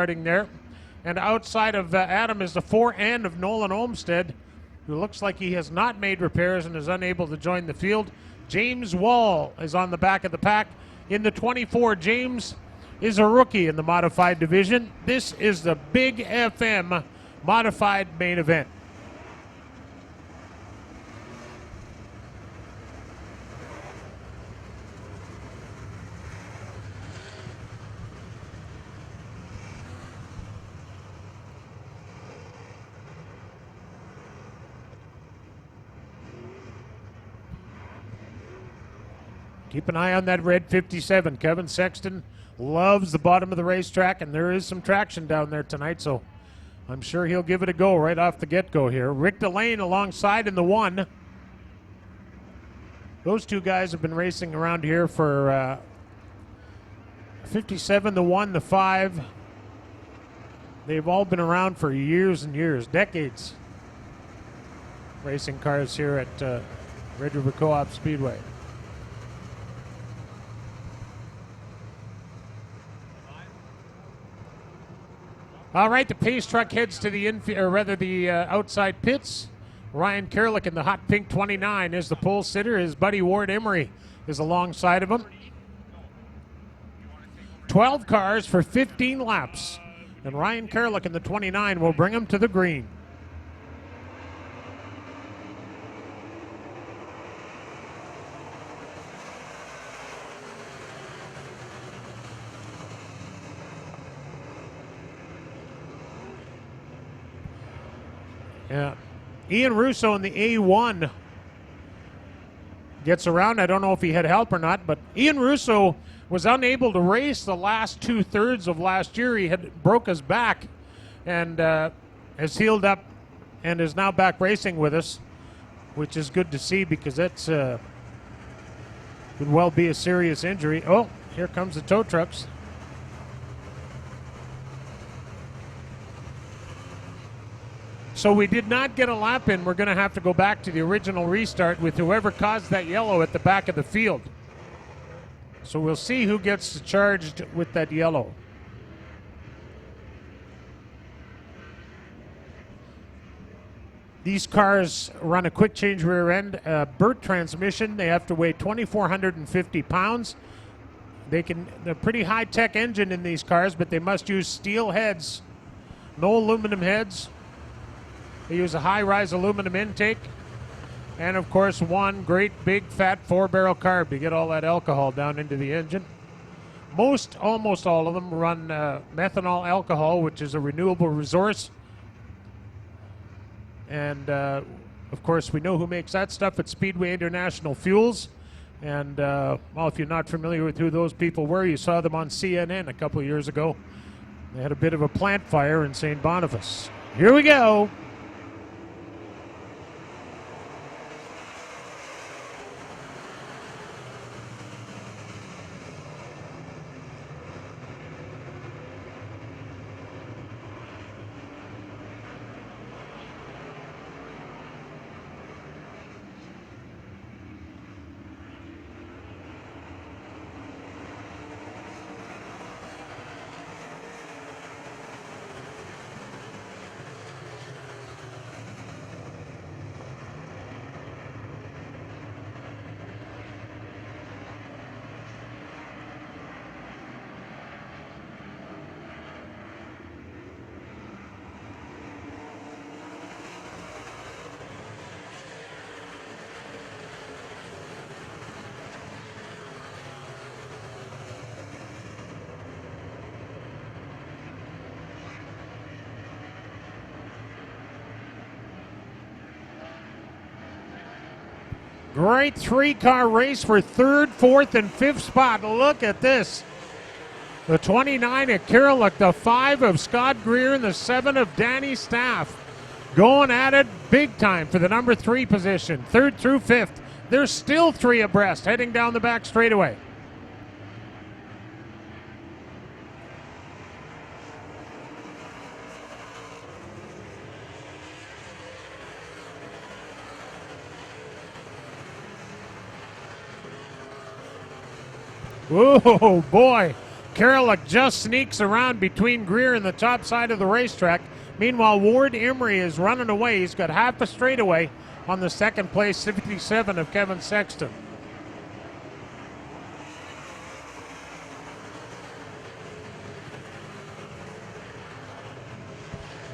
starting there. And outside of Adam is the 4N of Nolan Olmsted, who looks like he has not made repairs and is unable to join the field. James Wall is on the back of the pack. In the 24, James is a rookie in the modified division. This is the Big FM modified main event. Keep an eye on that red 57. Kevin Sexton loves the bottom of the racetrack, and there is some traction down there tonight, so I'm sure he'll give it a go right off the get-go here. Rick Delane alongside in the 1. Those two guys have been racing around here for 57, the 1, the 5. They've all been around for years and years, decades, racing cars here at Red River Co-op Speedway. All right, the pace truck heads to the outside pits. Ryan Kerlick in the hot pink 29 is the pole sitter. His buddy Ward Emery is alongside of him. 12 cars for 15 laps. And Ryan Kerlick in the 29 will bring him to the green. Yeah. Ian Russo in the A1 gets around. I don't know if he had help or not, but Ian Russo was unable to race the last 2/3 of last year. He had broke his back and has healed up and is now back racing with us, which is good to see because that's could well be a serious injury. Oh, here comes the tow trucks. So we did not get a lap in. We're going to have to go back to the original restart with whoever caused that yellow at the back of the field. So we'll see who gets charged with that yellow. These cars run a quick change rear end, Burt transmission. They have to weigh 2,450 pounds. They're pretty high-tech engine in these cars, but they must use steel heads, no aluminum heads. They use a high-rise aluminum intake. And, of course, one great big fat 4-barrel carb to get all that alcohol down into the engine. Almost all of them run methanol alcohol, which is a renewable resource. And, of course, we know who makes that stuff at Speedway International Fuels. And, well, if you're not familiar with who those people were, you saw them on CNN a couple of years ago. They had a bit of a plant fire in St. Boniface. Here we go. Great 3-car race for 3rd, 4th, and 5th spot. Look at this. The 29 of Kerlick, the 5 of Scott Greer, and the 7 of Danny Staff. Going at it big time for the number 3 position, 3rd through 5th. There's still 3 abreast heading down the back straightaway. Oh, boy. Kerlick just sneaks around between Greer and the top side of the racetrack. Meanwhile, Ward Emery is running away. He's got half a straightaway on the second place 57 of Kevin Sexton.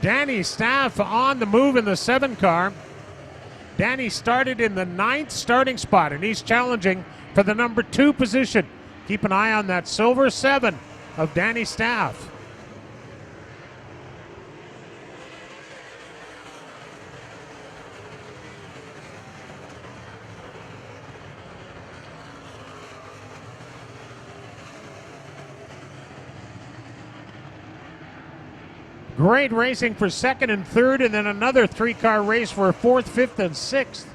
Danny Staff on the move in the 7 car. Danny started in the 9th starting spot, and he's challenging for the number 2 position. Keep an eye on that silver 7 of Danny Staff. Great racing for 2nd and 3rd, and then another 3-car race for 4th, 5th, and 6th.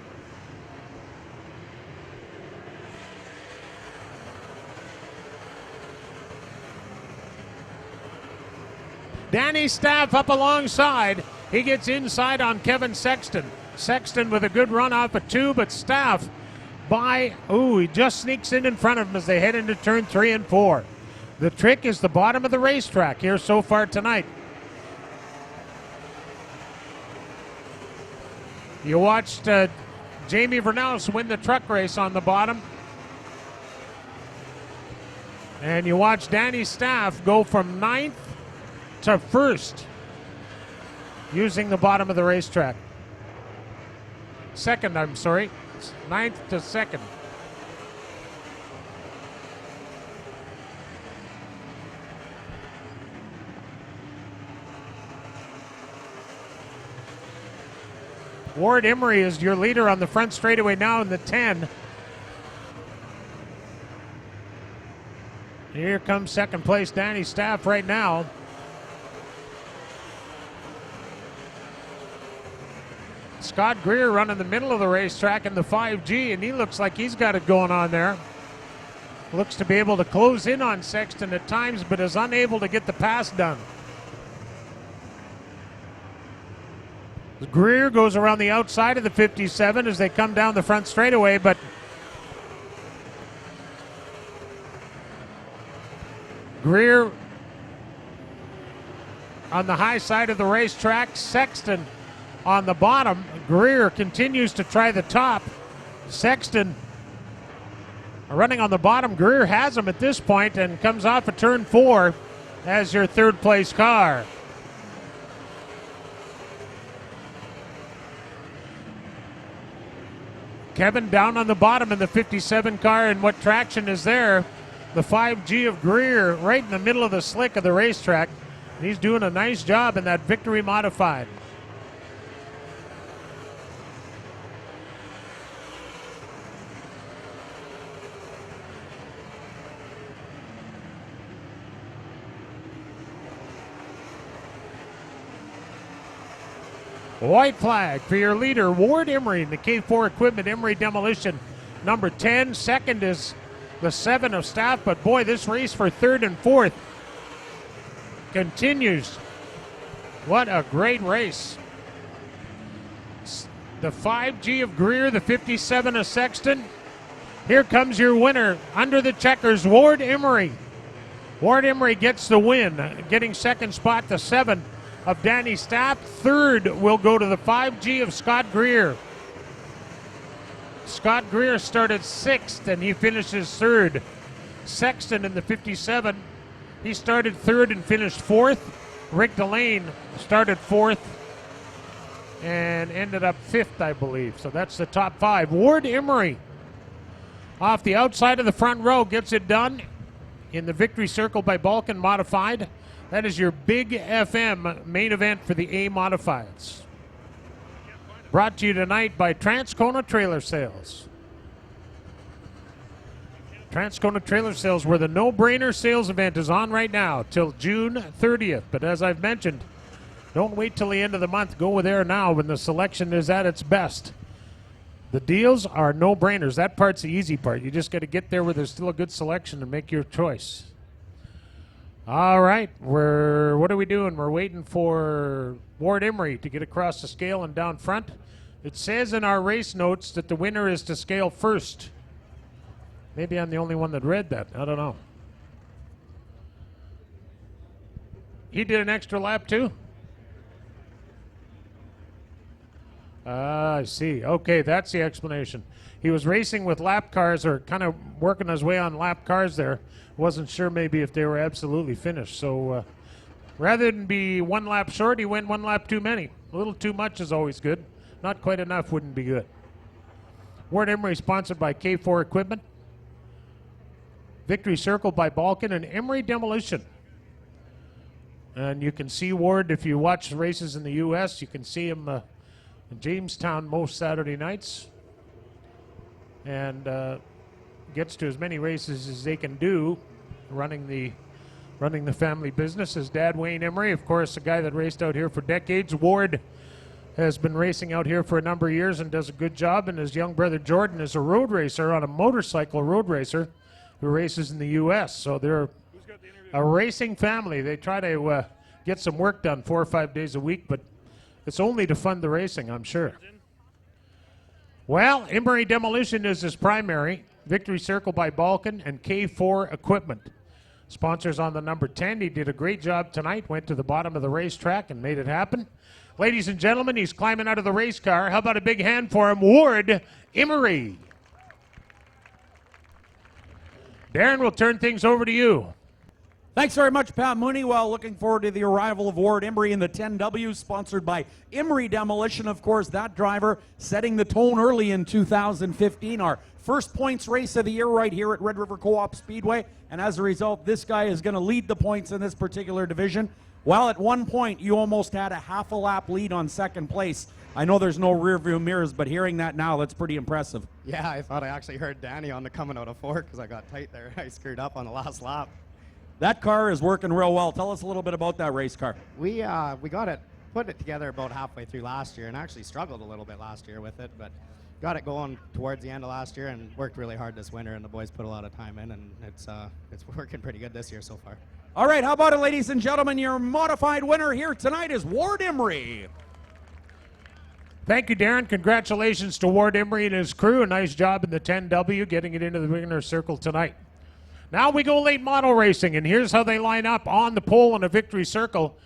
Danny Staff up alongside. He gets inside on Kevin Sexton. Sexton with a good run off of 2, but Staff he just sneaks in front of him as they head into turn 3 and 4. The trick is the bottom of the racetrack here so far tonight. You watched Jamie Vernels win the truck race on the bottom. And you watched Danny Staff go from 9th to 1st using the bottom of the racetrack. 2nd, I'm sorry. 9th to 2nd. Ward Emery is your leader on the front straightaway now in the 10. Here comes 2nd place Danny Staff right now. Scott Greer running the middle of the racetrack in the 5G, and he looks like he's got it going on there. Looks to be able to close in on Sexton at times, but is unable to get the pass done. Greer goes around the outside of the 57 as they come down the front straightaway, but Greer on the high side of the racetrack, Sexton on the bottom. Greer continues to try the top. Sexton running on the bottom. Greer has him at this point and comes off of turn 4 as your 3rd place car. Kevin down on the bottom in the 57 car, and what traction is there? The 5G of Greer right in the middle of the slick of the racetrack. And he's doing a nice job in that Victory Modified. White flag for your leader, Ward Emery in the K4 Equipment Emery Demolition. Number 10, 2nd is the 7 of Staff, but boy, this race for 3rd and 4th continues. What a great race. The 5G of Greer, the 57 of Sexton. Here comes your winner under the checkers, Ward Emery. Ward Emery gets the win, getting 2nd spot, the 7 of Danny Stapp. 3rd will go to the 5G of Scott Greer. Scott Greer started 6th and he finishes 3rd. Sexton in the 57, he started 3rd and finished 4th. Rick Delane started 4th and ended up 5th, I believe. So that's the top 5. Ward Emery off the outside of the front row gets it done in the Victory Circle by Balkan Modified. That is your Big FM main event for the A Modifieds. Brought to you tonight by Transcona Trailer Sales. Transcona Trailer Sales, where the no-brainer sales event is on right now till June 30th. But as I've mentioned, don't wait till the end of the month. Go there now when the selection is at its best. The deals are no-brainers. That part's the easy part. You just got to get there where there's still a good selection and make your choice. All right, what are we doing? We're waiting for Ward Emery to get across the scale and down front. It says in our race notes that the winner is to scale first. Maybe I'm the only one that read that. I don't know. He did an extra lap too? I see. Okay, that's the explanation. He was racing with lap cars, or kind of working his way on lap cars there. Wasn't sure maybe if they were absolutely finished. So rather than be one lap short, he went one lap too many. A little too much is always good. Not quite enough wouldn't be good. Ward Emery sponsored by K4 Equipment. Victory Circle by Balkan and Emery Demolition. And you can see Ward, if you watch races in the U.S., you can see him in Jamestown most Saturday nights. And gets to as many races as they can do, running the family business. His dad, Wayne Emery, of course, a guy that raced out here for decades. Ward has been racing out here for a number of years and does a good job. And his young brother Jordan is a road racer, on a motorcycle road racer, who races in the U.S. So they're a racing family. They try to get some work done 4 or 5 days a week, but it's only to fund the racing, I'm sure. Well, Emery Demolition is his primary. Victory Circle by Balkan and K4 Equipment. Sponsors on the number 10. He did a great job tonight. Went to the bottom of the racetrack and made it happen. Ladies and gentlemen, he's climbing out of the race car. How about a big hand for him, Ward Emery. Darren, we'll turn things over to you. Thanks very much, Pat Mooney. Well, looking forward to the arrival of Ward Emery in the 10W, sponsored by Emery Demolition. Of course, that driver setting the tone early in 2015. Our first points race of the year right here at Red River Co-op Speedway. And as a result, this guy is going to lead the points in this particular division. Well, at one point, you almost had a half a lap lead on second place. I know there's no rear view mirrors, but hearing that now, that's pretty impressive. Yeah, I thought I actually heard Danny on the coming out of four because I got tight there. I screwed up on the last lap. That car is working real well. Tell us a little bit about that race car. We got it, put it together about halfway through last year, and actually struggled a little bit last year with it, but got it going towards the end of last year and worked really hard this winter, and the boys put a lot of time in, and it's working pretty good this year so far. All right, how about it, ladies and gentlemen? Your modified winner here tonight is Ward Emery. Thank you, Darren. Congratulations to Ward Emery and his crew. A nice job in the 10W, getting it into the winner's circle tonight. Now we go late model racing, and here's how they line up on the pole in a victory circle.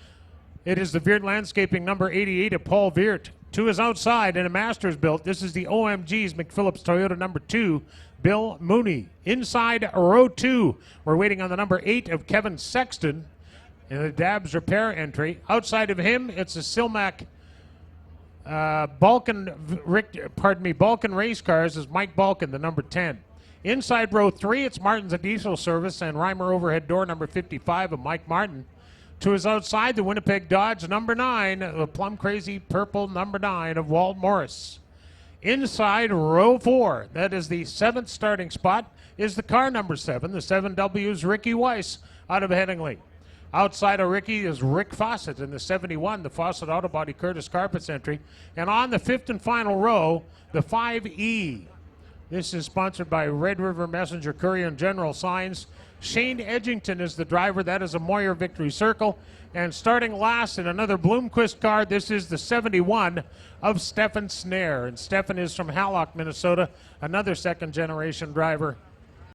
It is the Veert Landscaping number 88 of Paul Veert. To his outside in a Masters built, this is the OMG's McPhillips Toyota number 2, Bill Mooney. Inside row 2, we're waiting on the number 8 of Kevin Sexton in the Dabs Repair entry. Outside of him, it's a Silmac Balkan Race Cars is Mike Balkan, the number 10. Inside row 3, it's Martin's a Diesel Service and Reimer Overhead Door number 55 of Mike Martin. To his outside, the Winnipeg Dodge number 9, the Plum Crazy Purple number 9 of Walt Morris. Inside row 4, that is the 7th starting spot, is the car number 7, the 7W's Ricky Weiss out of Headingley. Outside of Ricky is Rick Fawcett in the 71, the Fawcett Auto Body Curtis Carpets entry. And on the 5th and final row, the 5E. This is sponsored by Red River Messenger Courier and General Signs. Shane Edgington is the driver. That is a Moyer Victory Circle. And starting last in another Bloomquist car, this is the 71 of Stefan Snare. And Stefan is from Hallock, Minnesota, another second-generation driver